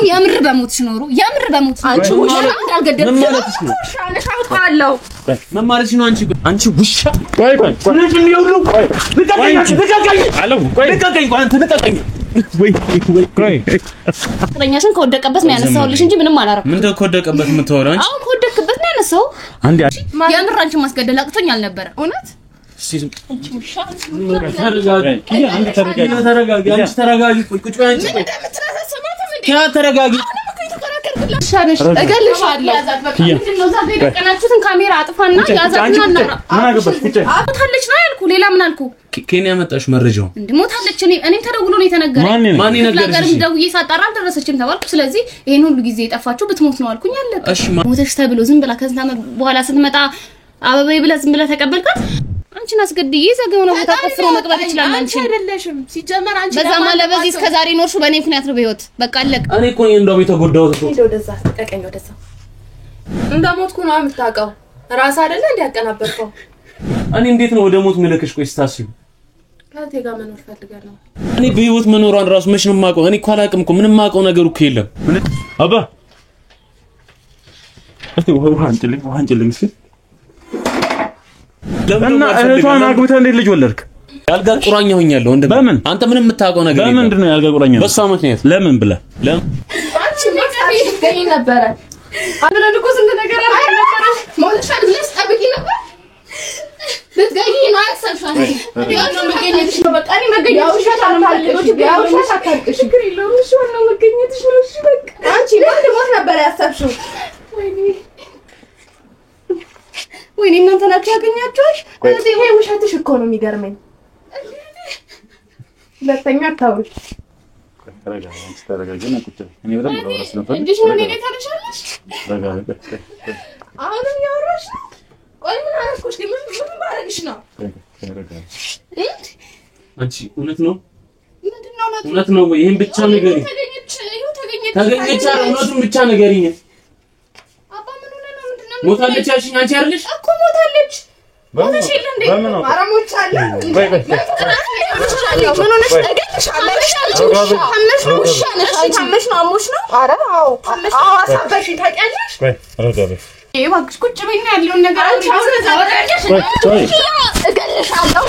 የምር በሞትሽ ኖሩ የምር በሞት አንቺ ውሻ እንዳልገደልሽ ምን ማለትሽ ነው ሻለሽ አውጣለሁ ምን ማለትሽ ነው አንቺ ውሻ ቆይ ምንድን ነው ሁሉ ልቀቀኝ አለው ቆይ ልቀቀኝ አንተ ልቀቀኝ ወይ ፍቅረኛሽን ከወደቀበት ነው ያነሳውልሽ እንጂ ምንም አላረኩም ምን ከወደቀበት የምትወራው አንቺ አሁን ከወደቀበት ነው ያነሳው አንዴ የምር አንቺ ማስገደል አቅቶኝ አልነበረ እውነት አንቺ ውሻ ተረጋጊ አንዴ ተረጋጊ አንቺ ተረጋጊ ቁጭ በይ አንቺ ተረጋጊ ሻነሽ እገልሻለሁ ምንድነው ዛሬ የቀናችሁትን ካሜራ አጥፋና ያዛትና ምን አገባሽ ቁጭ አታለች ነው ያልኩ ሌላ ምን አልኩ ኬንያ መጣሽ መረጃው እንድሞታለች እኔም ተደውሎ ነው የተነገረኝ ማን ይነገርሽ ደውዬ ሳጣራ አልደረሰችም ተባልኩ ስለዚህ ይሄን ሁሉ ጊዜ የጠፋችሁ ብትሞት ነው አልኩኝ አለ እሺ ሞተሽ ተብሎ ዝም ብላ ከዛ በኋላ ስትመጣ አበበይ ብለ ዝም ብለ ተቀበልካት አንቺን አስገድዬ ዘገውና ቦታ ከፍሮ መቅበር ይችላል አንቺ አይደለሽም ሲጀመር አንቺ በዛ ማለት በዚህ እስከ ዛሬ ኖርሽ በኔ ምክንያት ነው በህይወት በቃ አለቀ እኔ እኮ እንደው የተጎዳሁት እኮ ወደዛ ተቀቀኝ ወደዛ እንደሞትኩ ነው የምታውቀው ራስ አይደለ እንዲያቀናበርከው እኔ እንዴት ነው ወደ ሞት ምልክሽ ቆይ ስታስቢ ካንተ ጋር መኖር ፈልጋለሁ እኔ በህይወት መኖሯን ራስ መች ነው የማውቀው እኔ እኮ አላውቅም እኮ ምንም የማውቀው ነገር እኮ የለም አባ እስቲ ውሃ አንጭልኝ እስኪ ለምን እህቷን አግብተህ እንዴት ልጅ ወለድክ ያልጋ ቁራኛ ሆኛለሁ እንዴ በምን አንተ ምንም የምታውቀው ነገር የለም በምንድን ነው ያልጋ ቁራኛ በሷ ምክንያት ለምን ብለ ለምን አንቺ ማቀፍ ገኝ ነበር አንተ ለኮ ስንት ነገር አለ ሞልሽ አድርገሽ ጠብቂ ነበር ልትገኝ ነው አሰብሻለሁ ያው መገኘትሽ ነው በቃ እኔ መገኘትሽ ነው ማለት ያው ሻታልቅሽ ችግር የለውም እሺ ነው መገኘትሽ ነው እሺ በቃ አንቺ ለምን ሞት ነበር ያሰብሽው ወይኔ እናንተ ናችሁ ያገኛችሁሽ ስለዚህ ይሄ ውሸትሽ እኮ ነው የሚገርመኝ ለተኛ ታውሽ ተረጋጊ ነው ቁጭ እኔ በጣም ራስ ነው እንዴት ነው እኔ ታርሻለሽ ተረጋጊ አሁን ያወራሽ ቆይ ምን አልኩሽ ምን ባረግሽ ነው ተረጋጊ አንቺ እውነት ነው እውነት ነው ይሄን ብቻ ንገሪ ተገኘች እውነቱን ብቻ ንገሪኝ ሞታለች ያልሽኝ አንቺ አይደለሽ እኮ ሞታለች ሞተሽ የለ እንዴ አራሞች አለ ወይ ምን ሆነሽ ተገኝሻለሽ ታመሽ ነው አሞሽ ነው አረ አዎ አሳበሽ ታውቂያለሽ ወይ ረጋበሽ እባክሽ ቁጭ በይና ያለውን ነገር አንቺ አስረዛበሽ እገልሻለሁ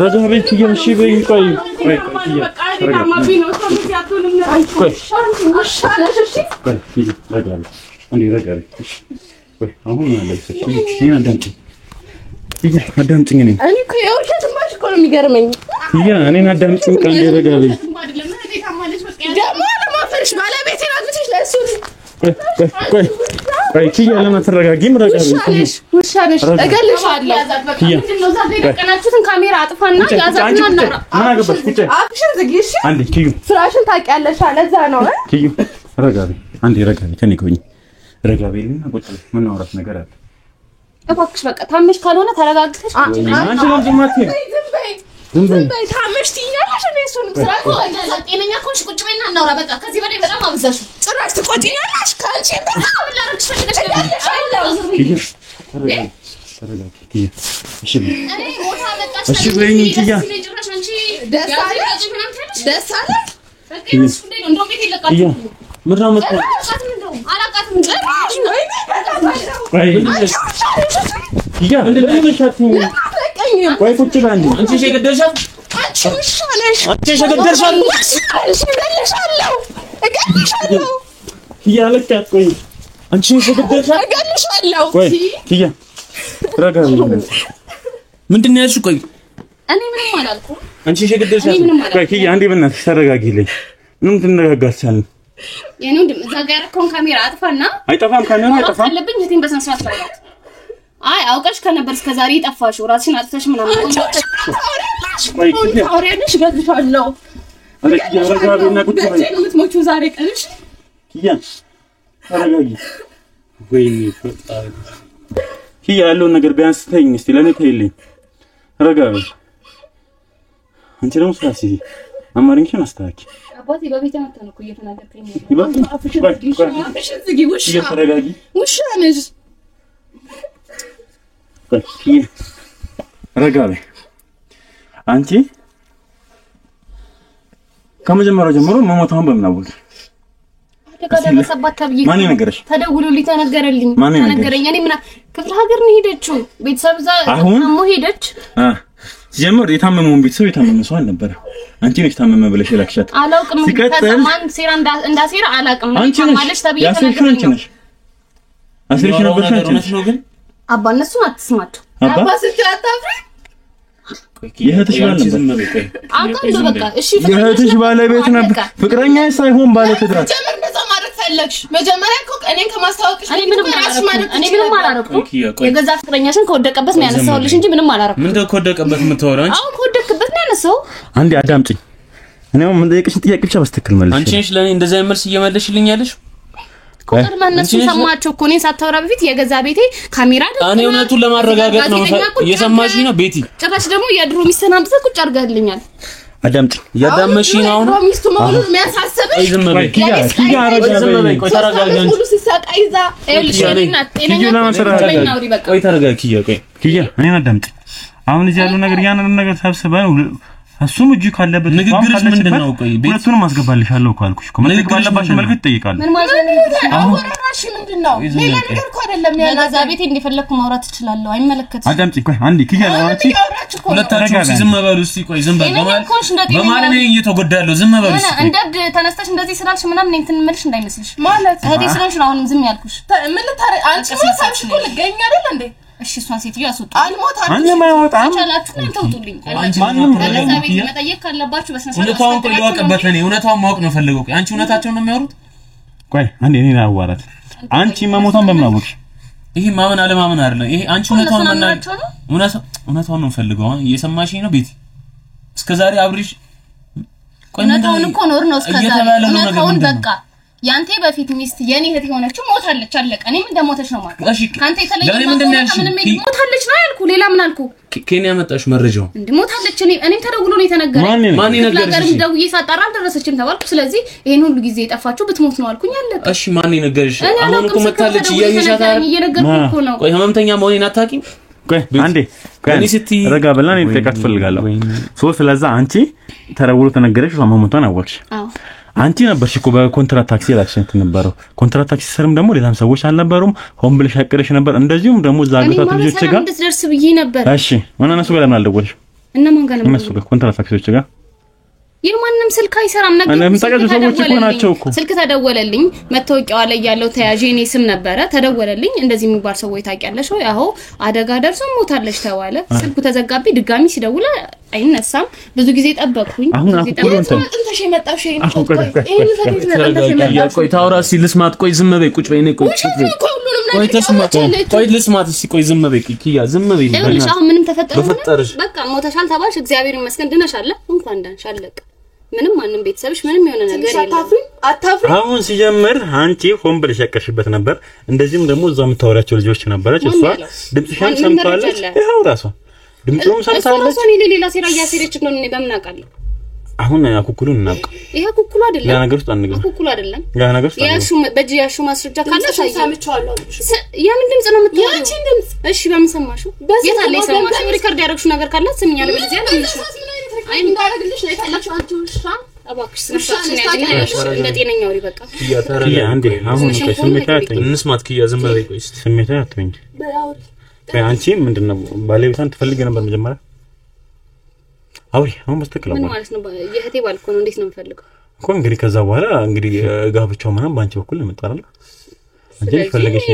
ረጋበኝ ትየምሺ በይ ቆይ በቃ ታማቢ ነው ሰምት ያቱንም ነው ወሻለሽ እሺ ቆይ ረጋበኝ አንዴ ረጋበኝ ቆይ አሁን ያለሽ እሺ አዳምጪኝ እኔ እኮ የውሸት ማሽ እኮ ነው የሚገርመኝ እኔን አዳምጪኝ ቀንዴ ረጋበኝ ደግሞ ለማፈርሽ ባለቤቴ አግብተሽ ለእሱ ቆይ ኪያ ለምን ተረጋጊም ረጋበኝ ውሻለሽ እገልሻለሁ ምንድነው ዛሬ የቀናችሁትን ካሜራ አጥፋና ያዛትና እናራ ምን አገባሽ ቁጭ አክሽን ዝጊሽ አንዴ ኪዩ ስራሽን ታውቂያለሽ ለዛ ነው ኪዩ ረጋበኝ አንዴ ረጋበኝ ከኔ ቆይ ረጋበኝና ቁጭ ምን አውራት ነገር አለ እባክሽ በቃ ታመሽ ካልሆነ ተረጋግተሽ አንቺ ለምን ዝም በይ ታመሽ ትይኛለሽ እኔ እሱን ስራ ቆያለሁ ጤነኛ ኮንሽ ቁጭ በይና እናውራ በቃ ከዚህ በላይ በጣም አብዛሽ ጭራሽ ትቆጪኛለሽ ካንቺ በጣም ላርክሽ ፈልገሽ ተረጋጊ እሺ እኔ ሞታ በቃ እሺ በይኝ ኪያ ደስ አለ በቃ እሱ ነው እንደው ቤት ይለቃችሁ ምንድነው መጣው አላቃትም ጭራሽ ኪያ እንደዚህ መሻት ቆይ ቁጭ ባንዲ አንቺ ሸገደሻት አንቺ ምሻለሽ አንቺ ሸገደሻት እገልሻለሁ ይያለካት ቆይ አንቺ ሸገደሻት እገልሻለሁ ቆይ ኪያ ረጋቢ ምንድነው ያልሽው ቆይ እኔ ምንም አላልኩም አንቺ ሸገደሻት ቆይ ኪያ አንዴ በእናትሽ ተረጋጊልኝ ምንም ትነጋጋቻለን የኔ ወንድም እዛ ጋር ያረከውን ካሜራ አጥፋና አይጠፋም ካሜራ አይጠፋም አለብኝ እቴን በሰንስ ማስተዋወቅ አይ አውቀሽ ከነበር እስከ ዛሬ ይጣፋሽ ራስሽን አጥተሽ ምናምን ቆይ አውሪያለሽ ገድልሻለሁ አለክ ያረጋብና ቁጭ በይ ምትሞቹ ዛሬ ቀንሽ ኪያ ተረጋጊ ወይኔ ፈጣሪ ኪያ ያለውን ነገር ቢያንስ ተይኝ እስቲ ለኔ ተይልኝ ረጋቢ አንቺ ደግሞ ስራሲ አማርኛሽን አስተካኪ አባቴ በቤት መጣን እኮ እየተናገርከኝ ነው አፍሽን ውሻ ነሽ ረጋቤ አንቺ ከመጀመሪያው ጀምሮ መሞታውን በመናወቅ ተቀደሰባት ተብዬ ማን ነገርሽ ተደውሎልኝ ተነገረልኝ ተነገረኝ እኔ ምን ክፍለ ሀገር ነው ሄደችው ቤተሰብ አሞ ሄደች ጀመር የታመመውን ቤተሰብ የታመመ ሰው አልነበረ አንቺ ነሽ ታመመ ብለሽ ላክሻት አላውቅም ከማን ሴራ እንዳሴራ አላውቅም ማለት ተብዬ ተነገረኝ አስሪሽ ነበር ነው ግን አባ እነሱን አትስማቸው አባ ስትያታፍሪ የህትሽ ባለቤት ነበር አውቃለሁ በቃ እሺ የህትሽ ባለቤት ነበር ፍቅረኛ ሳይሆን ባለትዳር ጀመር እንደዛ ማለት ፈለግሽ መጀመሪያ እኮ እኔን ከማስተዋወቅሽ እኔ ምንም አላረኩም የገዛ ፍቅረኛሽን ከወደቀበት ነው ያነሳውልሽ እንጂ ምንም አላረኩም ምንድነው ከወደቀበት የምትወራው አንቺ አሁን ከወደቀበት ነው ያነሳው አንዴ አዳምጪኝ እኔው ምን ጠይቅሽን ጥያቄ ብቻ በስተክል መልሽ አንቺ ነሽ ለኔ እንደዛ መልስ እየመለሽልኝ ያለሽ ቆጥር ማነሱ ሰማቸው እኮ እኔን ሳታወራ በፊት የገዛ ቤቴ ካሜራ አለ እኔ እውነቱን ለማረጋገጥ ነው እየሰማሽኝ ነው ቤቲ ጭራሽ ደግሞ የድሮ ሚስትን አምጥተህ ቁጭ አድርጋልኛል አዳምጪ ያዳመሽኝ ነው አሁን ሚስቱ መሆኑ የሚያሳስበኝ አይ ዝም በይ ኪያ ዝም በይ ቆይ ተረጋጊ ሙሉ ሲሳቃይዛ ኤልሽና ቆይ ተረጋጊ ኪያ እኔን አዳምጪ አሁን እዚህ ያለው ነገር ያንን ነገር ሰብስበን እሱም እጁ ካለበት ንግግርሽ ምንድነው ቆይ ሁለቱንም አስገባልሻለሁ እኮ አልኩሽ እኮ ምን ባለባሽ መልኩ ይጠይቃሉ ምን ማለት ነው አሁን ራሽ ምንድነው ሌላ ነገር እኮ አይደለም ያዛ ቤቴ እንደፈለኩ ማውራት እችላለሁ አይመለከትም አዳምጪ ቆይ አንዴ ኪያ አንቺ ሁለታችሁ ዝም በሉ እስቲ ቆይ ዝም በሉ በማለት ነው እየተጎዳለሁ ዝም በሉ እስቲ እንደድ ተነስተሽ እንደዚህ ስላልሽ ምናምን እንትን መልሽ እንዳይመስልሽ ማለት እህቴ ስለሆንሽ ነው አሁንም ዝም ያልኩሽ ምን ልታረ አንቺ ማሳብሽ እኮ ልገኛ አይደል እንዴ እሺ እሷን ሴትዮ አስወጣ አልሞታም ማንም አይወጣም ቻላችሁ ተውጡልኝ ማንም መጠየቅ ካለባችሁ በስነ ስርዓት እውነታውን ቆይ ልወቅበት እኔ እውነታውን ማወቅ ነው ፈልገው ቆይ አንቺ እውነታቸውን ነው የሚያወሩት ቆይ አንዴ እኔን አዋራት አንቺ መሞታን በምን አወቅሽ ይሄ ማመን አለማመን አይደለም ይሄ አንቺ እውነታውን ነው ፈልገው እየሰማሽኝ ነው ቤቲ እስከዛሬ አብሪሽ ቆይ እውነታውን እኮ ኖር ነው እስከዛሬ እውነታውን በቃ ያንተ በፊት ሚስት የኔ እህት ሆነች ሞታለች አለቀ እኔ ምን እንደሞተች ነው ማለት እሺ ካንተ የተለየ ሞታለች ነው ያልኩ ሌላ ምን አልኩ ኬንያ መጣሽ መረጃው እንዴ ሞታለች እኔም ተደውሎ ነው የተነገረኝ ማን ይነገርሽ ደውዬ ሳጣራ አልደረሰችም ተባልኩ ስለዚህ ይሄን ሁሉ ጊዜ የጠፋችሁ ብትሞት ነው አልኩኝ አለቀ እሺ ማን ይነገርሽ አሁን እኮ መታለች እያየሻት እየነገርኩ ነው ቆይ ህመምተኛ መሆኔን አታውቂም ቆይ አንዴ ረጋ ብለን ልጠይቃት ፈልጋለሁ ስለዛ አንቺ ተደውሎ ተነገረሽ ማሞቷን አወቅሽ አዎ አንቺ ነበርሽ እኮ በኮንትራት ታክሲ ላክሽንት ነበረው ኮንትራት ታክሲ ሰርም ደግሞ ሌላም ሰዎች አልነበሩም ሆም ብለሽ አቀረሽ ነበር እንደዚሁም ደግሞ ዛግታት ልጆች ጋር እንደደርስ ብዬ ነበር እሺ እነሱ ጋር ለምን አልደወልሽ እነማን ጋር እነሱ ጋር ኮንትራት ታክሲዎች ጋር የማንንም ስልክ አይሰራም ነገር ስልክ ተደወለልኝ መታወቂያው ላይ ያለው ተያዥ እኔ ስም ነበረ ተደወለልኝ እንደዚህ የሚባል ሰው ታውቂያለሽ ወይ አዎ አደጋ ደርሶ ሞታለች ተባለ ስልኩ ተዘጋቢ ድጋሚ ሲደውል አይነሳም ብዙ ጊዜ ጠበቅኩኝ ጥንተሽ የመጣው ሸይ ነው ቆይ ታውራ ሲል ልስማት ቆይ ዝም በይ ቁጭ በይ እኔ ቆይ ተስማት ቆይ ልስማት እስቲ ቆይ ዝም በይ ኪያ ዝም በይ ለምን አሁን ምንም ተፈጠረ በቃ ሞተሻል ተባልሽ እግዚአብሔር ይመስገን ድነሻል እንኳን ዳንሻለቅ ምንም ማንንም ቤተሰብሽ ምንም የሆነ ነገር የለም አታፍሪ አሁን ሲጀምር አንቺ ሆም ብለሽ ያቀርሽበት ነበር እንደዚህም ደግሞ እዛው የምታወራቸው ልጆች ነበረች እሷ ድምጽሽን ሰምታለች ይሄው ራሷ ድምጽም ሰምታለች እሷ ሌላ ሴራ ያሰረች ነው እኔ በምን አውቃለሁ አሁን አኩኩሉን እናውቅ ይሄ አኩኩሉ አይደለም ያ ነገር ውስጥ አንገባ አኩኩሉ አይደለም ያ ነገር ውስጥ ያሹ በጂ ያሹ ማስረጃ ካለ ሳይሰምቻለሁ የምን ድምጽ ነው የምትወሪው ያቺን ድምጽ እሺ በምን ሰማሽው የታለ ሰማሽ ሪከርድ ያደረግሽው ነገር ካለ ስምኛለ በለዚያ ለምንሽ አይ እንዳረግልሽ ነው የታላችሁ አንቺ ውሻ አባክሽ ስለሻችን ያገኛለሽ እንደ ጤነኛው ይበቃ ያ አንዴ አሁን ስሜታት እንስማት ኪያ ዝም በይ ቆይ ስሜታት አትወኝ አንቺ ምንድነው ባለቤቷን ትፈልጊ ነበር መጀመሪያ አውሪ አሁን በስተክለው ምን ማለት ነው የህቴ ባልኮ ነው እንዴት ነው የምፈልገው እኮ እንግዲህ ከዛ በኋላ እንግዲህ ጋብቻው ምናምን ባንቺ በኩል ነው መጣራለ አንቺ ፈልገሽ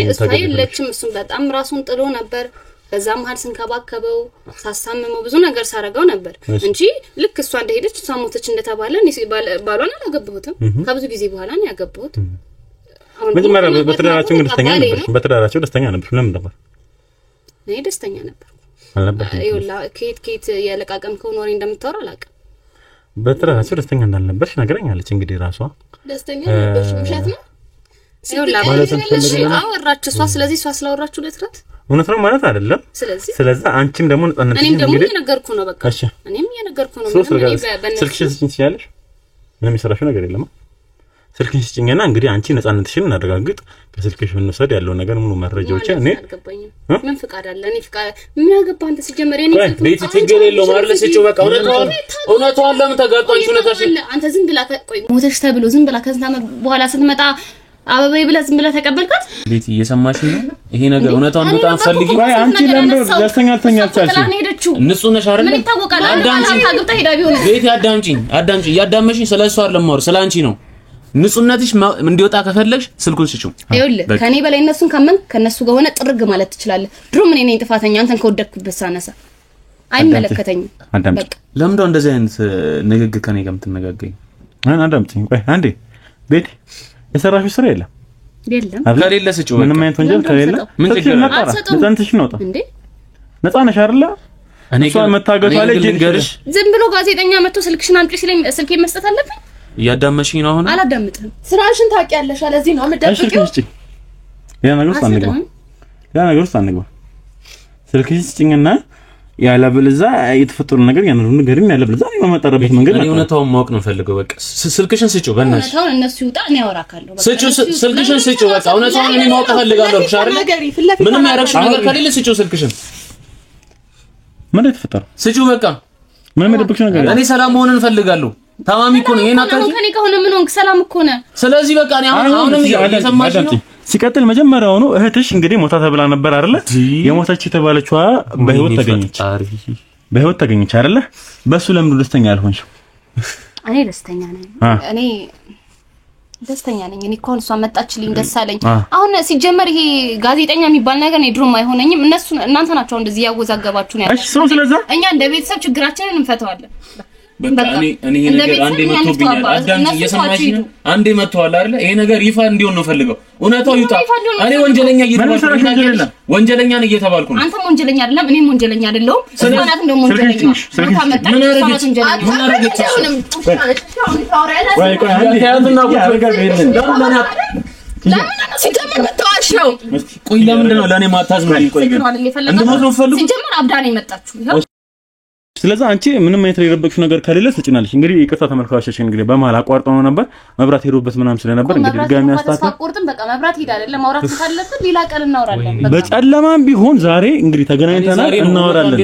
ለችም እሱ በጣም ራሱን ጥሎ ነበር በዛ መሃል ስንከባከበው ሳሳምመው ብዙ ነገር ሳረጋው ነበር እንጂ ልክ እሷ እንደሄደች እሷ ሞተች እንደተባለ ባሏን አላገባሁትም ከብዙ ጊዜ በኋላ ነው ያገባሁት መጀመሪያ በትዳራቸው ደስተኛ ነበር በትዳራቸው ደስተኛ ነበር ለምን ነበር እኔ ደስተኛ ነበር አለበት ይውላ ኬት ያለቃቀምከው ኖሪ እንደምታወራ አላቀ በትዳራቸው ደስተኛ እንዳልነበርሽ ነገረኛለች እንግዲህ ራሷ ደስተኛ ነበርሽ ምሻት ነው ይውላ ማለት ነው አወራች እሷ ስለዚህ እሷ ስላወራችሁ ለትራት እውነት ነው ማለት አይደለም ስለዚህ አንቺም ደግሞ ነፃነትሽ እኔም ደግሞ እየነገርኩ ነው በቃ እኔም እየነገርኩ ነው ስልክሽን ስጪኝ ትችያለሽ ምንም ይሰራሽው ነገር የለም ስልክሽን ስጪኝና እንግዲህ አንቺ ነፃነትሽን እናረጋግጥ ከስልክሽ እንወሰድ ያለው ነገር ሙሉ መረጃዎች እኔ ምን ፍቃድ አለ እኔ ፍቃድ ምን አገባ አንተ ሲጀመር እኔ ቤት ችግር የለውም አይደል ስጪው በቃ እውነቷን ለምን ተጋጣችሁ እውነታሽን አንተ ዝም ብላ ቆይ ሞተሽ ተብሎ ዝም ብላ ከዛ በኋላ ስትመጣ አበባይ ብላ ዝም ብላ ተቀበልካት ቤት እየሰማሽ ነው ይሄ ነገር እውነታውን በጣም ፈልጊ ወይ አንቺ ለምን ደስተኛልተኛ አልቻልሽ ንጹህ ነሽ አይደል ምን ይታወቃል አንተ ታግብታ ሄዳ ቢሆን ቤት ያዳምጪኝ ያዳመሽኝ ስለሷ አይደለም ማውር ስላንቺ ነው ንጹህነትሽ እንዲወጣ ከፈለግሽ ስልኩን ስጪው ይኸውልህ ከኔ በላይ እነሱን ካመን ከነሱ ጋር ሆነ ጥርግ ማለት ትችላለህ ድሮ ምን እኔ ጥፋተኛ አንተን ከወደድኩበት ሳነሳ አይመለከተኝም አዳምጪ ለምን ነው እንደዚህ አይነት ንግግር ከኔ ጋር የምትነጋገኝ አዳምጪኝ ቆይ አንዴ ቤት የሰራሽው ስራ የለም ከሌለ ስጪው ምንም አይነት ወንጀል ከሌለ ምን ችግር አለ ነፃነትሽ ነው እንዴ ነፃ ነሽ አይደለ እኔ ግን መታገቷ ላይ ጅንገርሽ ዝም ብሎ ጋዜጠኛ መጥቶ ስልክሽን አምጪ ሲለኝ ስልኬን መስጠት አለብኝ ያዳመሽኝ ነው አሁን አላዳምጥም ስራሽን ታውቂያለሽ አለዚህ ነው አመዳብቂው ያ ነገር ውስጥ አንገባ ስልክሽን ስጪኝና ያለብልዛ የተፈጠሩ ነገር ያነሩ ነገርም ያለብልዛ ነው መጣረበት መንገድ ነው እውነታውን ማወቅ ነው ፈልገው በቃ ስልክሽን ስጪው በእናትሽ እውነታውን እነሱ ይውጣ እኔ አወራካለሁ በቃ ስልክሽን ስጪው በቃ እውነታውን እኔ ማወቅ ፈልጋለሁ ብቻ አይደል ምንም ያረክሽ ነገር ከሌለ ስጪው ስልክሽን ምን ተፈጠረ ስጪው በቃ ምንም የደብቅሽ ነገር እኔ ሰላም ሆነን እንፈልጋለሁ ታማሚ እኮ ነው ይሄን አካጂ ከኔ ጋር ሆነ ምን ሆንክ ሰላም እኮ ነው ስለዚህ በቃ እኔ አሁንም እየሰማሽ ነው ሲቀጥል መጀመሪያው ነው እህትሽ እንግዲህ ሞታ ተብላ ነበር አይደለ የሞታች የተባለችዋ በህይወት ተገኘች አይደለ በሱ ለምን ደስተኛ አልሆንሽም እኔ ደስተኛ ነኝ እኔ እኮ እሷ መጣችልኝ ደስ አለኝ አሁን ሲጀመር ይሄ ጋዜጠኛ የሚባል ነገር ነው ድሮም አይሆነኝም እነሱ እናንተ ናቸው እንደዚህ ያወዛገባችሁ ነው እሺ ስለዚህ እኛ እንደ ቤተሰብ ችግራችንን እንፈታዋለን በቃ እኔ ይሄ ነገር አንዴ መጥቶብኛል አዳም እየሰማሽ ነው አንዴ መጥቷል አይደል ይሄ ነገር ይፋ እንዲሆን ነው ፈልገው እውነታው ይውጣ እኔ ወንጀለኛ እየተባልኩ ነው ወንጀለኛ ነኝ እየተባልኩ ነው አንተም ወንጀለኛ አይደለም እኔም ወንጀለኛ አይደለሁም ስለማናት እንደውም ወንጀለኛ ምን አረጋግጥ ምን አረጋግጥ ወይ ቆይ አንዴ ያዝና ለምን ነው ሲጀመር መጣዋሽው ቆይ ለምንድን ነው ለኔ ማታዝ ነው ቆይ እንደሞት ነው ፈልጉ ሲጀመር አብዳኔ መጣችሁ ይሄው ስለዚህ አንቺ ምንም አይነት የረበክሽ ነገር ከሌለ ትጭናለሽ እንግዲህ ይቅርታ ተመልካቾች እንግዲህ በመሃል አቋርጠው ነበር መብራት ሄዶበት ምናም ስለነበር እንግዲህ ድጋሚ አስተካክል አቋርጠን በቃ መብራት ሄዳ አይደለም ማውራት ካለበት ሌላ ቀን እናወራለን በጨለማም ቢሆን ዛሬ እንግዲህ ተገናኝተናል እናወራለን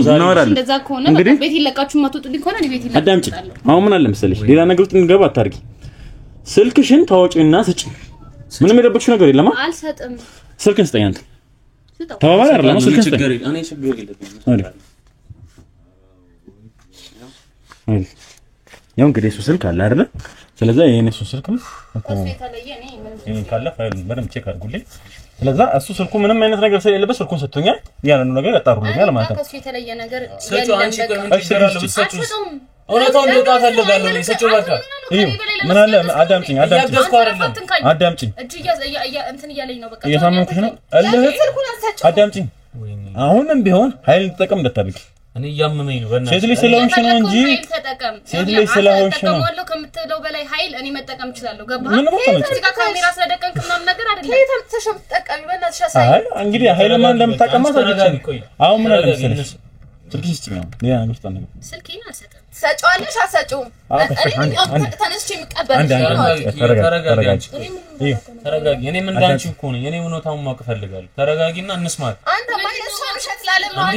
እናወራለን እንደዛ ከሆነ በቃ ቤት ይለቃችሁ ማትወጡልኝ ከሆነ ቤት ይለቃችሁ አዳምጪ አሁን ምን አለ መሰለሽ ሌላ ነገር ውስጥ እንገባ አታርጊ ስልክሽን ታወጪና ስጪ ምንም የረበክሽ ነገር የለም አልሰጥም ስልክን ስጠኝ አንተ ተባባል አይደለም ስልክን ስጠኝ እኔ ችግር የለብኝም ያው እንግዲህ እሱ ስልክ አለ አይደል ስለዚህ የኔ እሱ ስልክ ነው ካለ ፋይል በደም ቼክ አድርጉልኝ ስለዚህ እሱ ስልኩ ምንም አይነት ነገር ስለሌለበት ስልኩን ሰጥቶኛል ያንኑ ነገር ያጣሩልኛል ማለት ነው ከሱ የተለየ ነገር ሰጪው አንቺ ቆይ ምን ትሰራለሽ ሰጪው እውነታውን ልጣ ፈልጋለሁ እኔ ሰጪው በቃ ምን አለ አዳምጪኝ እጅ እንትን እያለኝ ነው በቃ እየሳመንኩሽ ነው አዳምጪኝ አሁንም ቢሆን ኃይል ተጠቀም እንዳታብቂ እኔ ያመመኝ ነው በእናትህ ሴት ልጅ ስለሆንሽ ነው እንጂ ሴት ልጅ ስለሆንሽ ነው ተቀመለው ከምትለው በላይ ኃይል እኔ መጠቀም እችላለሁ ገባህ እዚህ ጋር ካሜራ ስለደቀንክ ምናምን ነገር አይደለም ከየት ተሸምጠቀሚ በእናትሽ አሳይ አይ እንግዲህ ኃይል ማን እንደምታቀማ ታውቂያለሽ አሁን ምን አለ መሰለሽ ስልክሽ ስጪኝ ነው ያ ነገር ታነገ ስልኬን አልሰጥም ሰጫዋለሽ አሰጪው እኔ ተነስቼ የምቀበል ተረጋጊ እኔ ምን ዳንቺ እኮ ነኝ እኔ እውነታውን ማወቅ ፈልጋለሁ ተረጋጊና እንስማት አንተ ማይነሳው ሸት ላለም ነው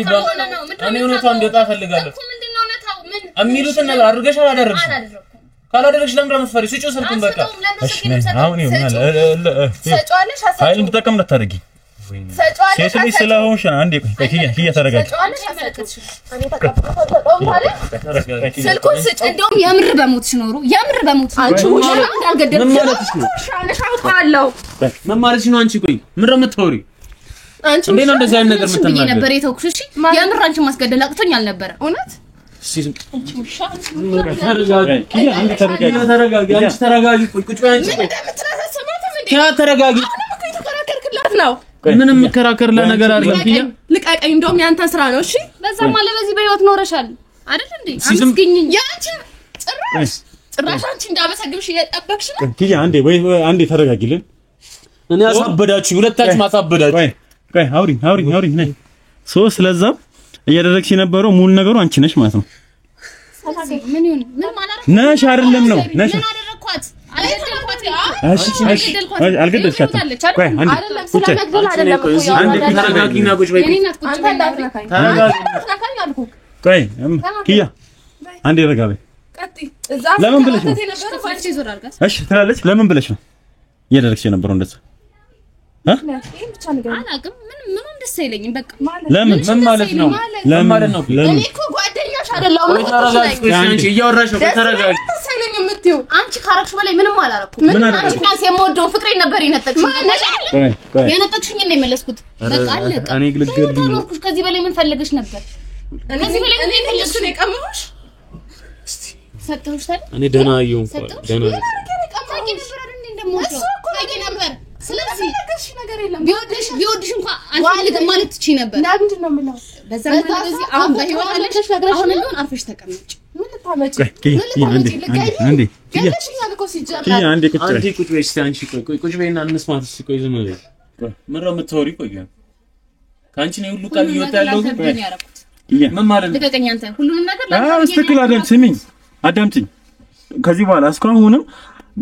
እኔ እውነታውን እንዲወጣ ፈልጋለሁ ምንድነው እውነታው ምን እሚሉትን ነገር አድርገሽ አላደረግሽም ካላደረግሽ ለምን እንደምትፈሪ ስጪው ስልኩን በቃ እሺ አሁን ይሆናል ሰጫዋለሽ አሰጪው ኃይል እንድጠቀም እንዳታደርጊ ሴት ልጅ ስለሆንሽ አንዴ ቆይ ኪያ ተረጋጊ ስልኩን ስጭ እንደውም የምር በሞትሽ ኖሮ የምር በሞትሽ አንቺ ውሻ እንዳልገደልሽ ምን ማለትሽ ነው ሻውቃለሁ ምን ማለትሽ ነው አንቺ ቆይ ምን ነው የምትወሪ አንቺ እንዴ ነው እንደዚህ አይነት ነገር የምትናገር ነበር የተውኩሽ እሺ የምር አንቺ ማስገደል አቅቶኛል ነበር እውነት አንቺ ውሻ ተረጋጊ ኪያ አንዴ ተረጋጊ አንቺ ተረጋጊ ቁጭ በይ አንቺ ኪያ ተረጋጊ ነው ምንም መከራከርላ ነገር አይደለም ኪያ ልቀቀኝ እንደውም ያንተ ስራ ነው እሺ በዛ ማለት በዚህ በህይወት ኖረሻል አይደል እንዴ አስገኝ ያንቺ ጭራሽ አንቺ እንዳመሰግንሽ እየጠበቅሽ ነው ኪያ አንዴ ወይ አንዴ ተረጋጊልን እኔ አሳበዳችሁ ሁለታችሁ ማሳበዳችሁ ቆይ አውሪኝ ነይ ስለዛ እያደረግሽ የነበረው ሙሉ ነገሩ አንቺ ነሽ ማለት ነው ምን ይሁን ምን ማለት ነሽ አይደለም ነው ነሽ ምን አደረኳት አልገደልሻትም ቆይ አይደለም ስለመግደል አይደለም እኮ አንዴ ተረጋጊና ቁጭ በይ ቆይ ኪያ አንዴ ረጋ በይ ለምን ብለሽ ነው እሺ ትላለች ለምን ብለሽ ነው እያደረግሽ የነበረው እንደዛ አላውቅም ምንም ደስ አይለኝም በቃ ለምን ምን ማለት ነው ለምን ማለት ነው እኔ እኮ ጓደኛሽ አይደለም አንቺ እያወራሽ ነው ተረጋጊ አንቺ ካረክሽ በላይ ምንም አላረኩም አንቺ ካንስ የምወደው ፍቅሬን ነበር የነጠቅሽኝ ነው የመለስኩት በቃ አለቀ እኔ ግልግል ከዚህ በላይ ምን ፈልገሽ ነበር ከዚህ በላይ ምን ፈልገሽ ነው የቀመሽ ሰጥተውሽ ታዲያ እኔ ደህና አየሁ ደህና ስለዚህ ነገር የለም ቢወድሽ እንኳን አልፈልግም ማለት ትችይ ነበር ለምንድን ነው የምለው በዛ በዚህ አሁን በህይወት አለሽ አሁን እንደውን አርፈሽ ተቀመጭ ምን ልታመጪ አንዴ ገለሽኛል እኮ ሲጀምር አንዴ ቁጭ በይ እስቲ አንቺ ቁጭ በይና እንስማት እስቲ ቆይ ዝም በይ ምንድን ነው የምታወሪው ቆይ ከአንቺ ነው ሁሉ ቃል እየወጣ ያለው ምን ማለት ነው ልቀቀኝ አንተ ሁሉንም ነገር አስተክል አዳምጪኝ ከዚህ በኋላ እስካሁንም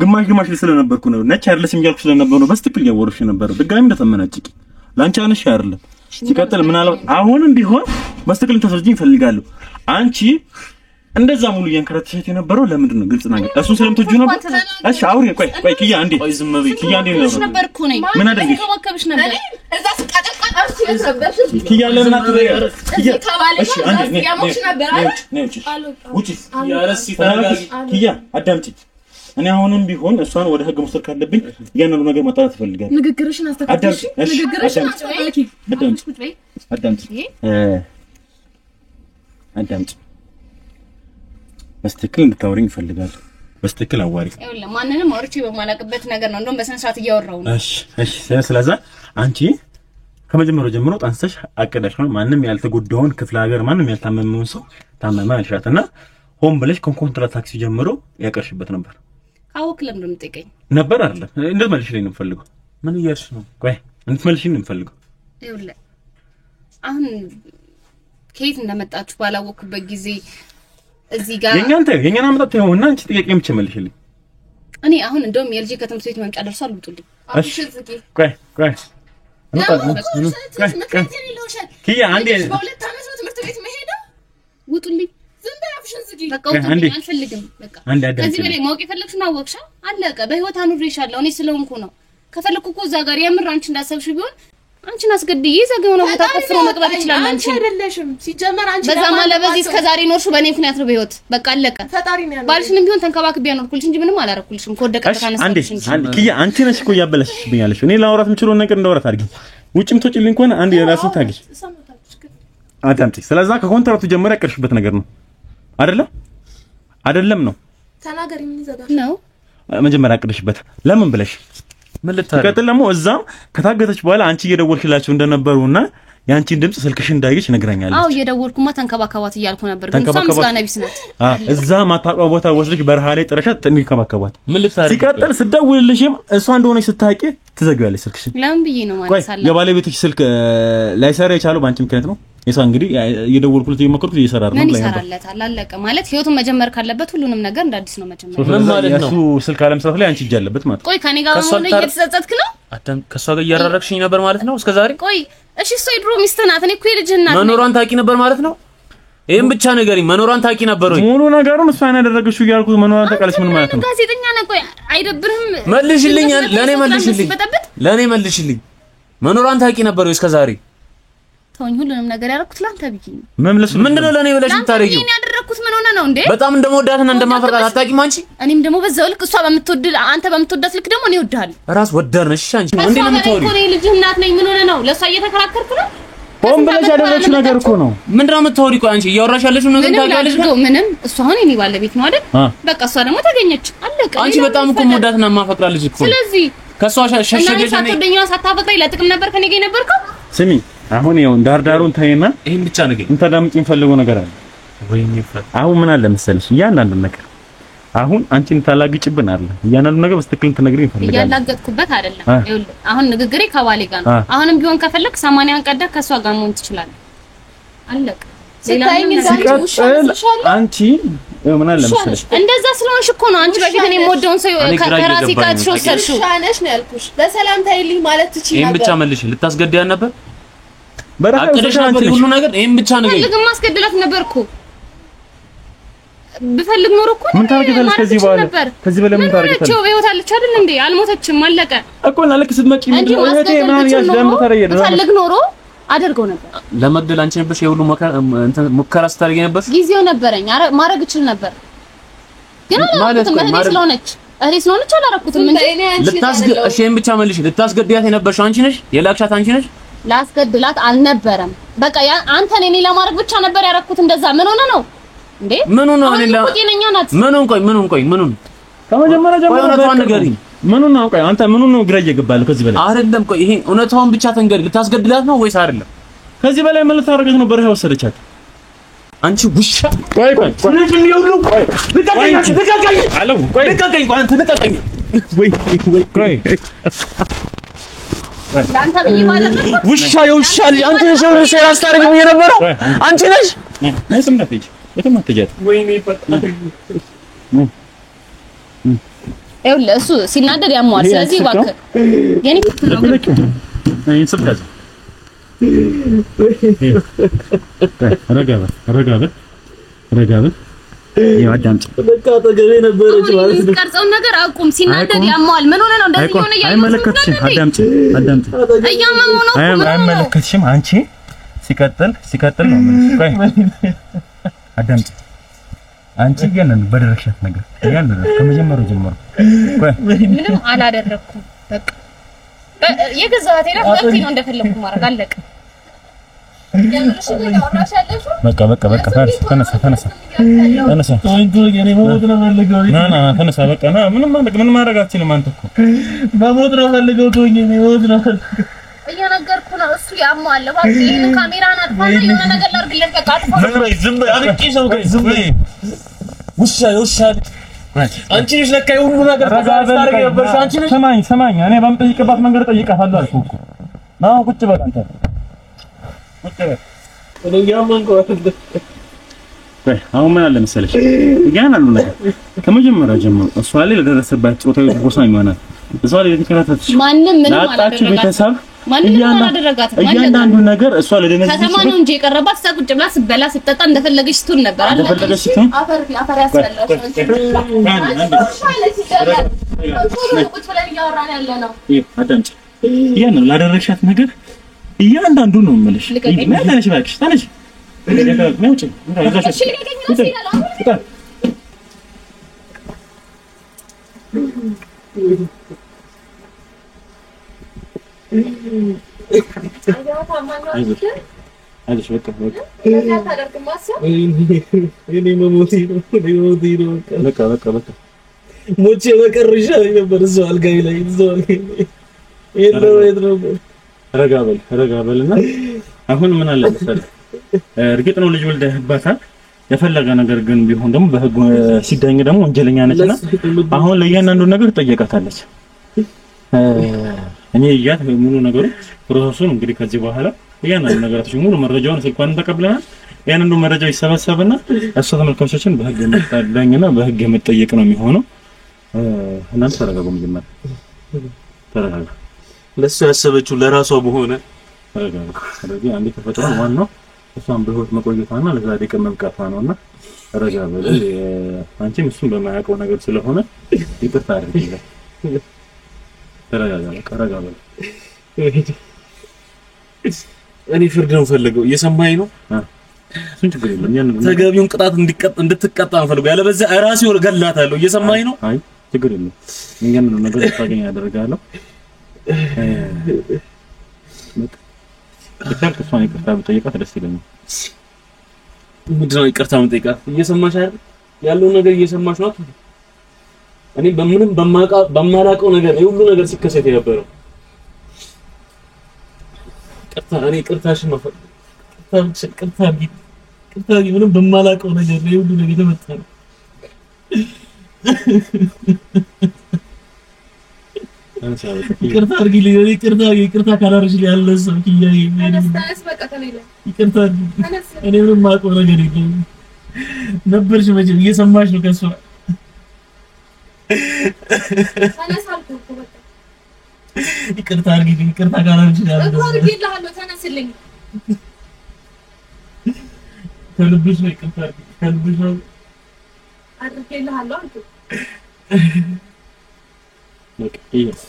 ግማሽ ስለነበርኩ ነው ነጭ አይደለሽም እያልኩ ስለነበርኩ ነው በስትክክል ያወርሽ ነበር ድጋሚ እንደተመናጭቂ ላንቺ አንሽ አይደለም ሲቀጥል ምናልባት አሁንም ቢሆን በስትክክል ተሰጅኝ ፈልጋለሁ አንቺ እንደዛ ሙሉ ያንከራተሽት የነበረው ለምንድን ነው ግልጽ ነገር እሱ ስለምትጁ ነበር እሺ አውሪ ቆይ ኪያ አንዴ ቆይ ዝም በይ ኪያ አንዴ ነበርኩ ነኝ ምን አደረግሽ ተወከብሽ ነበር እዛ ስቃጠቃጣሽ ነበር ኪያ ለምን አትበይ ኪያ እሺ አንዴ ያሞሽ ነበር ውጪ ያረሲ ተረጋጊ ኪያ አዳምጪ እኔ አሁንም ቢሆን እሷን ወደ ህግ መውሰድ ካለብኝ ያንኑ ነገር ማጣራት ፈልጋለሁ ንግግርሽን አስተካክለሽ ንግግርሽን አዳምጪ በስትክክል እንድታወሪኝ እፈልጋለሁ በስትክክል አዋሪ ይኸውልህ ማንንም አውርቼ በማላውቅበት ነገር ነው እንደውም በስነ ስርዓት እያወራሁ ነው እሺ ስለዛ አንቺ ከመጀመሪያው ጀምሮ ጣንሰሽ አቀዳሽ ነው ማንንም ያልተጎዳውን ክፍለ ሀገር ማንንም ያልታመመውን ሰው ታመመ አልሻትና ሆም ብለሽ ኮንትራት ታክሲ ጀምሮ ያቀርሽበት ነበር አውክ ለምን እንደምትጠይቀኝ ነበር አይደለም እንዴት መልሽልኝ ነው የምፈልገው ምን እያልሽ ነው ቆይ እንዴት መልሽልኝ ነው የምፈልገው ይኸውልህ አሁን ከየት እንደመጣችሁ ባላወቅኩበት ጊዜ እዚህ ጋር የኛን አመጣጥ ይሆንና አንቺ ጥያቄ ምንጭ መልሽልኝ እኔ አሁን እንደውም የልጅ ከትምህርት ቤት መምጫ ደርሷል ውጡልኝ እሺ ቆይ ኪያ አንዴ በሁለት ዓመት ነው ትምህርት ቤት መሄደው ውጡልኝ ዝም በይ አፍሽን ዝጊ በቃ ውጡልኝ አልፈልግም በቃ ከዚህ በላይ ማወቅ የፈለግሽው አወቅሻ አለቀ በህይወት አኑሬሻለሁ እኔ ስለሆንኩ ነው ከፈለኩ እኮ እዛ ጋር የምር አንቺ እንዳሰብሽ ቢሆን አንቺን አስገድዬ ዘገው ነው ቦታ ከፍሮ መቅበር ይችላል አንቺ አይደለሽም ሲጀመር አንቺ በዛ ማለት በዚህ እስከዛሬ ኖርሽ በእኔ ምክንያት ነው በህይወት በቃ አለቀ ፈጣሪ ነው ያለው ባልሽንም ቢሆን ተንከባክቤ ያኖርኩልሽ እንጂ ምንም አላረኩልሽም ከወደቀ ተነስተሽ አንዴ ኪያ አንቺ ነሽ እኮ ያበላሽብኛለሽ እኔ ላወራት የምችለው ነገር እንዳወራት አድርጊ ውጭም ተጭልኝ እንኳን አንዴ የራስህ ታግሽ አዳምጪ ስለዛ ከኮንትራቱ ጀምሮ ያቀርሽበት ነገር ነው አይደለም ነው ተናገሪ ምን ይዘጋሽ ነው መጀመሪያ አቅደሽበት ለምን ብለሽ ምን ልታረግ ከጥለሙ እዛም ከታገተች በኋላ አንቺ እየደወልሽላችሁ እንደነበሩና ያንቺን ድምጽ ስልክሽ እንዳይገች ነግራኛለች አው እየደወልኩማ ተንከባከባት እያልኩ ነበር ግን ሳምስ ጋር ነብስ ናት እዛ ማታውቀው ቦታ ወስደሽ በረሃ ላይ ጥረሻት ተንከባከባት ምን ልታረግ ሲቀጥል ስደውልልሽም እሷ እንደሆነች ስታቂ ትዘጋያለሽ ስልክሽ ለምን ብዬ ነው ማለት ሳላ የባለቤትሽ ስልክ ላይሰራ የቻለው ባንቺ ምክንያት ነው የሷ እንግዲህ እየደወልኩት እየመከርኩት እየሰራር ነው ይሰራለታል አለቀ ማለት ህይወቱን መጀመር ካለበት ሁሉንም ነገር እንዳዲስ ነው መጀመር ምን ማለት ነው እሱ ስልክ አለመስራት ላይ አንቺ እጅ አለበት ማለት ቆይ ከኔ ጋር ሆነ እየተጸጸትክ ነው አዳም ከሷ ጋር እያራረክሽኝ ነበር ማለት ነው እስከዛሬ ቆይ እሺ እሷ የድሮ ሚስት ናት እኔ እኮ የልጅ እናት መኖሯን ታውቂ ነበር ማለት ነው ይሄን ብቻ ነገርኝ መኖሯን ታውቂ ነበር ወይ ሙሉ ነገሩን እሷ ያደረገችው ያልኩት መኖሯን ታውቃለች ምን ማለት ነው ጋዜጠኛ ነህ ቆይ አይደብርህም መልሽልኝ ለኔ መልሽልኝ መኖሯን ታውቂ ነበር ወይ እስከዛሬ ተወኝ ሁሉንም ነገር ያደረኩት ላንተ ብዬ ነው መምለስ ምንድነው ለኔ ብለሽ ታረጊው እኔ ያደረኩት ምን ሆነ ነው እንዴ በጣም እንደምወዳትና እንደማፈቅራት አታውቂም አንቺ እኔም ደግሞ በዛው ልክ እሷ በምትወድ አንተ በምትወዳት ልክ ደግሞ እኔ እወድሃለሁ ራስ ወዳድ ነሽ አንቺ እንዴ ነው የምትወሪው እኔ ልጅ እናት ነኝ ምን ሆነ ነው ለሷ እየተከራከርኩ ነው ሆን ብለሽ ያደረግሽው ነገር እኮ ነው ምንድነው የምትወሪው ቆይ አንቺ እያወራሽ ያለሽው ነገር ታውቂያለሽ ምንም እሷ አሁን እኔ ባለቤት ነው አይደል በቃ እሷ ደግሞ ተገኘች አለቀ አንቺ በጣም እኮ የምወዳትና የማፈቅራት ልጅ እኮ ስለዚህ ከሷ ሸሸገሽ እኔ ሳትወደኝና ሳታፈቅረኝ ለጥቅም ነበር ከኔ ጋር የነበርከው ስሚ አሁን ይኸው ዳርዳሩን ታይና ይሄን ብቻ ነገር እንታዳምጪኝ ፈልጎ ነገር አለ ወይኔ ፈታ አሁን ምን አለ መሰለሽ እያንዳንዱ ነገር አሁን አንቺን ታላግጭብን አይደል? እያንዳንዱ ነገር በስትክክል ትነግሪኝ ይፈልጋል። እያላገጥኩበት አይደለም። ይኸውልህ አሁን ንግግሬ ከባሌ ጋር ነው። አሁንም ቢሆን ከፈለክ 80 ቀዳ ከሷ ጋር መሆን ትችላለህ። አለቀ። አንቺ ምን አለ መሰለሽ እንደዛ ስለሆንሽ እኮ ነው አንቺ በፊት እኔ የምወደውን ሰው ከራሴ ጋር ተሾሰርሽው ሻነሽ ነው ያልኩሽ። በሰላም ታይልኝ ማለት ትችይ ነበር። ይሄን ብቻ መልሽ። ልታስገድያን ነበር አቅደሽ ነበር ሁሉ ነገር። ይሄን ብቻ ነገር ልግማ ማስገድላት ነበርኩ። ብፈልግ ኖር እኮ ምን ታርገታለሽ? ከዚህ በላይ ምን ታርገታለሽ? ነው በህይወት አለች አይደል እንዴ? አልሞተችም። አለቀ እኮ እና ልክ ስትመጪ ምንድን ነው እህቴ ማን ያዝ ለምን ታረየ ነው? ብፈልግ ኖሮ አደርገው ነበር። ለመግደል አንቺ ነበርሽ የሁሉ ሙከራ ስታደርጊ ነበር። ጊዜው ነበረኝ ማድረግ እችል ነበር፣ ግን አላደረኩትም። እህቴ ስለሆነች አላደረኩትም። እሺ ይሄን ብቻ መልሽ። ልታስገድያት የነበርሽው አንቺ ነሽ? የላክሻት አንቺ ነሽ? ላስገድላት አልነበረም። በቃ አንተ እኔ ለማድረግ ብቻ ነበር ያደረኩት። እንደዛ ምን ሆነ ነው እንዴ? ምኑ ነው እኔ ምኑን ከመጀመሪያ ጀምሮ ነው ነገርኝ። ምኑን ነው ቆይ አንተ ምኑን ነው ግራ እየገባለህ? ከዚህ በላይ አይደለም። ቆይ ይሄ እውነታውን ብቻ ተንገሪ። ልታስገድላት ነው ወይስ አይደለም? ከዚህ በላይ ምን ልታረጋት ነው? በረሃ ወሰደቻት። አንቺ ውሻ ቆይ ምንድን ነው ሁሉ? ቆይ ልቀቀኝ አለው። ቆይ ልቀቀኝ አንተ ልቀቀኝ። ቆይ ላንተ በይማለት ውሻ የውሻ ልጅ አንተ ሰው ሴራ አስታርግኝ የነበረው አንቺ ነሽ። ነስም ነፍጅ የትም አትጃት። ወይኔ ፈጣሪ ይኸውልህ እሱ ሲናደድ ያሟል። ስለዚህ እባክህ የኔ ስልካዝ ረጋ በል ያዳምጥ። በቃ ተገበ ነበረች ማለት ነው። ቀርጸው ነገር አቁም። ሲናደድ ያሟል። ምን ሆነ ነው እንደዚህ ሆነ? አይመለከትሽም። አዳምጪ እያመመው ነው። አይመለከትሽም። አንቺ ሲቀጥል ነው ምን? ቆይ አዳምጪ። አንቺ ግን በደረሻት ነገር ከመጀመሪያው ጀምሮ ቆይ ምንም አላደረኩም። በቃ የገዛኋት ነው ፈጥቲ ነው እንደፈለኩ ማድረግ አለቀ። በቃ ተነሳ በቃ ምን ማድረግ አትችልም። አንተ እኮ በሞት ነው ፈልገው ተወኝ። ሞት ነው እየነገርኩ ነው። እሱ ያሟል። እባክህ ይሄን ካሜራን አጥፋና የሆነ ነገር ላድርግልህ። በቃ አጥፋ። ዝም በይ አንቺ ሰው ጋር ዝም በይ። ውሻ አንቺ ነሽ ለካ ሁሉ ነገር ታስታርግ ነበርሽ። አንቺ ነሽ። ሰማኝ እኔ በምጠይቅባት መንገድ ጠይቃታለሁ አልኩህ እኮ ነው። ቁጭ በል አንተ ቁጭ በል። አሁን ምን አለ መሰለሽ ያን አሉ ነገር ከመጀመሪያ ጀምሮ እሷ ላይ ለደረሰባት ጾታዊ ጎሳኝ ይሆናል። እሷ ላይ የተከታተልሽ ማንንም ምን አላደረጋት ቤተሰብ እያንዳንዱ ነገር እሷ ለደነዘች ከተማ ነው እንጂ የቀረባት እሷ ቁጭ ብላ ስትበላ ስትጠጣ እንደፈለገች ስትሆን ነበር አይደል? እንደፈለገች አፈር ያስበላው ቁጭ ብለን እያወራን ያለ ነው። አዳምጪ። ያን ላደረግሻት ነገር እያንዳንዱ ነው የምልሽ። ተነሽ እባክሽ ተነሽ። አይዞሽ በቃ እኔ መሞቴ ነው። በቃ ሞቼ በቀርሻ ነበር እዛው አልጋዬ ላይ ረጋ በልና አሁን ምን አለ መሰለህ እርግጥ ነው ልጅ ወልደህባታል። የፈለገ ነገር ግን ቢሆን ደግሞ በህግ ሲዳኝ ደግሞ ወንጀለኛ ነችና አሁን ለእያንዳንዱ ነገር ትጠየቃታለች። እኔ እያት ሙሉ ነገሩ ፕሮሰሱን እንግዲህ ከዚህ በኋላ እያንዳንዱ ነገራቶች ሙሉ መረጃውን ስልኳን ተቀብለናል። ያንንዱ መረጃ ይሰበሰብና እሱ ተመልካቾችን በህግ የምትዳኝና በህግ የምትጠየቅ ነው የሚሆነው። እናንተ ተረጋጉ። መጀመሪያ ተረጋጉ። ለሱ ያሰበችው ለራሷ በሆነ ተረጋጉ። ስለዚህ አንዴ ተፈጥሮ ዋናው እሷን በህይወት መቆየቷና ለዛ ደቂቃ መብቃቷ ነውና ረጋ በል። አንቺም እሱን በማያውቀው ነገር ስለሆነ ይቅርታ አድርጊለት። ረጋ በል። እኔ ፍርድ ነው ፈልገው እየሰማኸኝ ነው? እሱን ችግር የለም። ተገቢውን ቅጣት እንድትቀጣ ነው ፈልገው። ያለበዛ ራሴ እገላታለሁ። እየሰማኸኝ ነው? አይ ችግር የለም። እኛን ነው ነገር ታገኝ ያደርጋለሁ። በቃ እሷን ይቅርታ ብጠይቃት ደስ ይለኛል። ምንድን ነው ይቅርታ የምጠይቃት? እየሰማሽ አይደል? ያለውን ነገር እየሰማሽ ነው። እኔ በምንም በማላውቀው ነገር ሁሉ ነገር ሲከሰት የነበረው እኔ ቅርታሽን ነው ቅርታ ምንም በማላውቀው ነገር ሁሉ ነገር የተመጣ ነው። ይቅርታ አድርጊልኝ ይቅርታ ካላረግሽልኝ አልነሳም ኪያዬ ይቅርታ እኔ ምንም የማውቀው ነገር የለም ነበርሽ መቼም እየሰማሽ ነው ከእሷ ይቅርታ አድርጊልኝ ይቅርታ ካላረግሽልኝ ተነስልኝ ከልብሽ ነው ይቅርታ አድርጊልኝ ከልብሽ ነው አድርጌልሃለሁ አንተ Yes.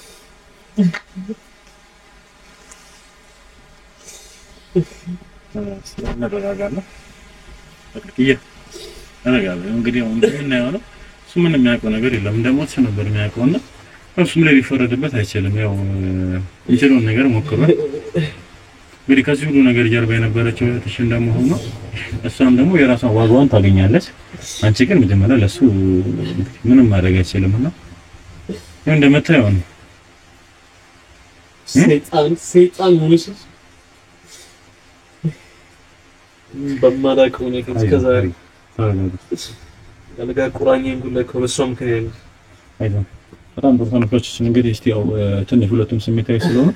እንግዲህ አሁን እንደምናየው ነው እሱ ምንም የሚያውቀው ነገር የለም እንደሞት ነበር የሚያውቀውና እሱም ላይ ሊፈረድበት አይችልም ያው የችለውን ነገር ሞክሯል እንግዲህ ከዚህ ሁሉ ነገር ጀርባ የነበረችው እህትሽ እንደመሆኑ እሷም ደግሞ የራሷን ዋጋዋን ታገኛለች አንቺ ግን መጀመሪያ ለሱ ምንም ማድረግ አይችልምና ይሄ እንደመታየው ነው ሰይጣን ሙሉስ በማላውቀው ነገር እስከዛሬ ያለጋ ቁራኝን ጉልህ ከበሷም ከያለ አይደለም በጣም ተፈናፋች እንግዲህ እስቲ ያው ትንሽ ሁለቱም ስሜታዊ ስለሆነ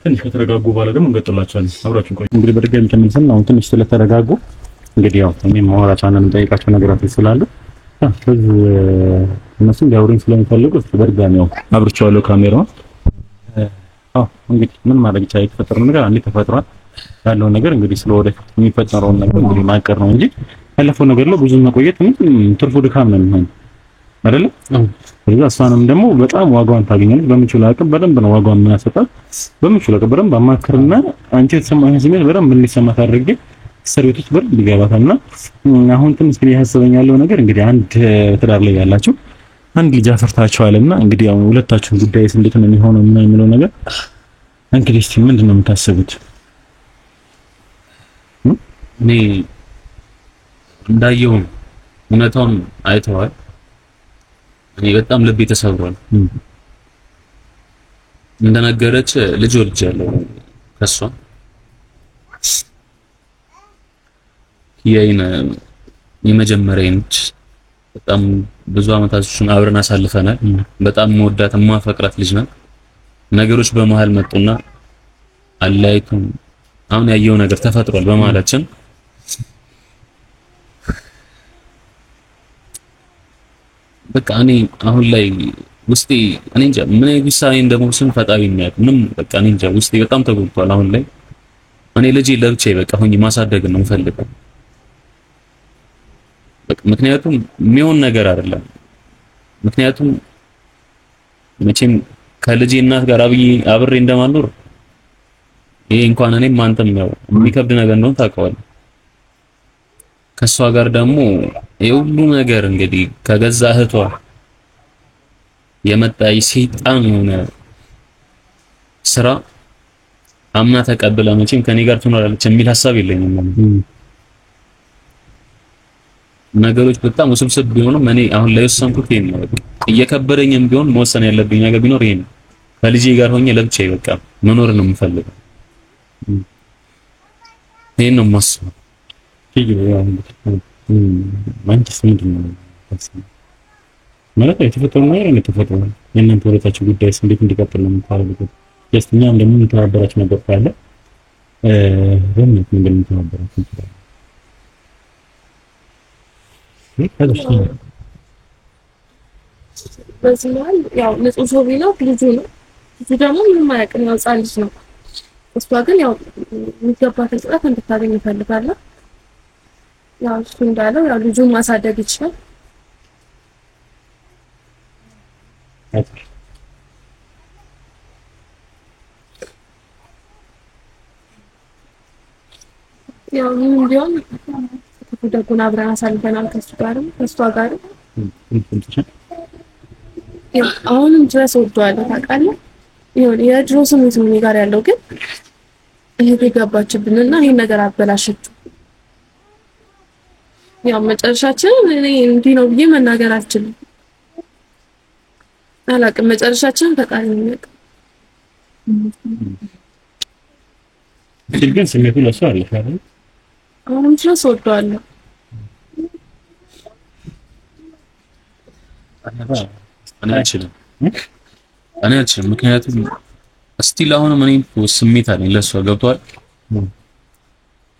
ትንሽ ከተረጋጉ በኋላ ደግሞ እንቀጥላቸዋለን አብራችሁን ቆዩ እንግዲህ በድጋሚ ተመልሰን አሁን ትንሽ ስለተረጋጉ እንግዲህ ያው እኔም ማወራቻና እንጠይቃቸው ነገራት ስላሉ ስለዚህ እነሱም ሊያወሩኝ ስለሚፈልጉ በድጋሚ ያው አብርቻለሁ ካሜራውን እንግዲህ ምን ማድረግ ይቻላል የተፈጠረው ነገር አንዴ ተፈጥሯል ያለው ነገር እንግዲህ ስለወደፊት የሚፈጠረው ነገር እንግዲህ ማቀር ነው እንጂ ያለፈው ነገር ላይ ብዙ መቆየት ትርፉ ድካም ነው የሚሆነው አይደል? ስለዚህ እሷንም ደግሞ በጣም ዋጋዋን ታገኛለች በሚችለው አቅም በደንብ ነው ዋጋዋን የሚያሰጣት በሚችለው አቅም በደንብ አማክርና አንቺ የተሰማሽ ስሜት በደንብ እንዲሰማት አድርጌ ሰርቪስ በር ሊገባታልና አሁን ትንሽ ያሳሰበኛለው ነገር እንግዲህ አንድ ትዳር ላይ ያላችሁ አንድ ልጅ አፈርታችኋልና እንግዲህ አሁን ሁለታችሁን ጉዳይስ እንዴት ነው የሚሆነው እና የሚለው ነገር እንግዲህ እስቲ ምንድነው የምታስቡት? እኔ እንዳየው እውነታውን አይተዋል እኔ በጣም ልቤ ተሰብሯል እንደነገረች ልጅ ወልጃለሁ ከሷ የመጀመሪያ ነች በጣም ብዙ አመታችን አብረን አሳልፈናል በጣም መወዳት ማፈቅራት ልጅ ናት ነገሮች በመሃል መጡና አላይቱን አሁን ያየው ነገር ተፈጥሯል በመሃላችን በቃ እኔ አሁን ላይ ውስጤ እኔ እንጃ ምን ይሳይ እንደሞስን ፈጣሪ የሚያውቅ ምንም በቃ እኔ እንጃ ውስጤ በጣም ተጎድቷል አሁን ላይ እኔ ልጄ ለብቻዬ በቃ ሆኜ ማሳደግ ነው የምፈልገው በቃ ምክንያቱም የሚሆን ነገር አይደለም ምክንያቱም መቼም ከልጄ እናት ጋር አብሬ እንደማኖር ይሄ እንኳን እኔም አንተም ነው የሚከብድ ነገር እንደሆነ ታውቀዋለህ ከሷ ጋር ደግሞ የሁሉ ነገር እንግዲህ ከገዛ እህቷ የመጣይ ሰይጣን ሆነ ስራ አምና ተቀበለ መቼም ከኔ ጋር ትኖራለች የሚል ሐሳብ የለኝም ነገሮች በጣም ውስብስብ ቢሆንም እኔ አሁን ላይ ወሰንኩት ይሄን ነው እየከበደኝም ቢሆን መወሰን ያለብኝ ነገር ቢኖር ይሄን ከልጄ ጋር ሆኜ ለብቻዬ በቃ መኖር ነው የምፈልገው ይሄን ነው ማስበው ማንቺስ ምንድነው ማለት የተፈጠረው ነገር ነው የተፈጠረው የእናንተ ወለታችሁ ጉዳይስ እንዴት እንዲቀጥል ነው የምታደርጉት ያስተኛም ደግሞ የምትተባበራችሁ ነገር ካለ በምን እንደምትተባበራችሁ ይችላል በዚህ መሀል ያው ንጹህ ሰው ቢለው ልጁ ነው ልጁ ደግሞ ምንም አያውቅም ያው ሕፃን ልጅ ነው እሷ ግን ያው የሚገባትን ቅጣት እንድታገኝ ይፈልጋለሁ ያው እሱ እንዳለው ያው ልጁን ማሳደግ ይችላል ያው ምንም ቢሆን ደጉን አብረን አሳልፈናል ከእሷ ጋር ያው አሁንም ድረስ ወደዋለሁ ታውቃለህ ይሁን የድሮ ስሜት ነው ጋር ያለው ግን ይሄ ገባችብንና ይሄን ነገር አበላሸችው ያው መጨረሻችን እኔ እንዲህ ነው ብዬ መናገር አልችልም አላውቅም መጨረሻችን ፈጣሪ ነው የሚያውቀው ግን ስሜቱ ለሷ አለ አይደል አሁንም ድረስ ወደዋለሁ እኔ አልችልም ምክንያቱም እስቲል አሁን ምን ስሜት አለኝ ለሷ ገብቷል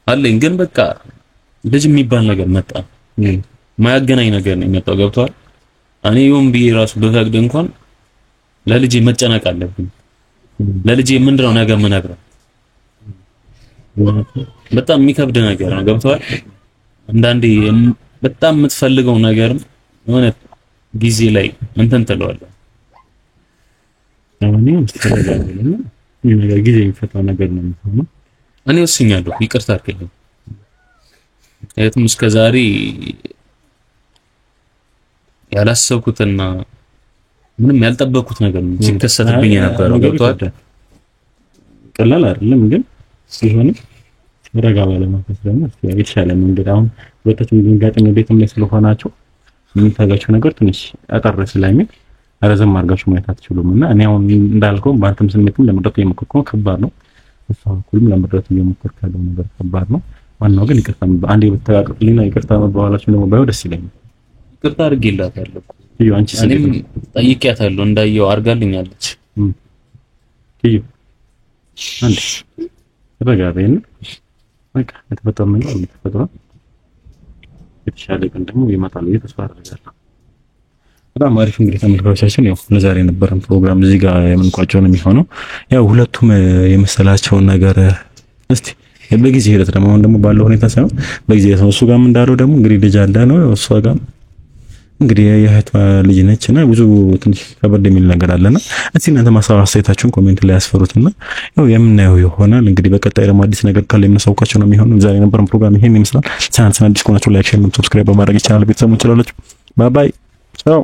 አለኝ ግን በቃ ልጅ የሚባል ነገር መጣ ማያገናኝ ነገር ነው የመጣው ገብቷል እኔ ይሁን ብዬ ራሱ በፈቅድ እንኳን ለልጄ መጨነቅ አለብኝ ለልጄ ምንድነው ነገር ምነግረው በጣም የሚከብድ ነገር ነው ገብቷል አንዳንዴ በጣም የምትፈልገው ነገር የሆነ ጊዜ ላይ እንትን ትለዋለህ አሁን ተረጋግጠን ነገር ጊዜ የሚፈታው ነገር ነው የሚሆነው እኔ ወስኛለሁ ይቅርታ አድርገኝ እስከ ዛሬ ያላሰብኩትና ምንም ያልጠበቅኩት ነገር ነው ሲከሰትብኝ የነበረው ገብቷል ቀላል አይደለም ግን ሲሆን ረጋ ባለ መንፈስ ደግሞ የተሻለ መንገድ አሁን ሁለታችሁም ድንጋጤ ቤትም ላይ ስለሆናችሁ የሚታጋችሁ ነገር ትንሽ አጠር ስለሚል ረዘም አድርጋችሁ ማየት አትችሉምና እኔ አሁን እንዳልከው በአንተም ስሜትም ለመድረስ እየሞከርኩ ነው ከባድ ነው ሁሉም ለመድረስ እየሞከርኩ ያለው ነገር ከባድ ነው ዋናው ግን ይቅርታ አንዴ በተቃቀልኝና ይቅርታ መባባላችሁ ደግሞ ባይው ደስ ይለኛል ይቅርታ አድርጌላታለሁ እዩ አንቺ እኔም ጠይቄያታለሁ እንዳየው አድርጋልኛለች እዩ አንዴ ተረጋጋይና በቃ የተፈጠረው ነገር የተፈጠረው የተሻለ ቀን ደግሞ ይመጣል ብዬ ተስፋ አደርጋለሁ በጣም አሪፍ እንግዲህ ተመልካቾቻችን ያው ለዛሬ የነበረን ፕሮግራም እዚህ ጋር የምንቋጨው ነው የሚሆነው ያው ሁለቱም የመሰላቸውን ነገር እስቲ በጊዜ ሂደት ደግሞ ባለው ሁኔታ ሳይሆን በጊዜ እሱ ጋርም እንዳለው ደግሞ እንግዲህ ልጅ አለ ነው እሷ ጋር እንግዲህ የእህቷ ልጅ ነችና ብዙ ትንሽ ከበድ የሚል ነገር አለና እስቲ እናንተ ማሳሰባችሁን ኮሜንት ላይ ያስፈሩትና ያው የምናየው ይሆናል እንግዲህ በቀጣይ ደግሞ አዲስ ነገር ካለ የምናሳውቃችሁ ነው የሚሆነው ዛሬ የነበረን ፕሮግራም ይሄን ይመስላል ቻናል አዲስ ከሆናችሁ ላይክ ሼር ሰብስክራይብ በማድረግ ቻናል ቤተሰቦች ይችላልችሁ ባይ ባይ ቻው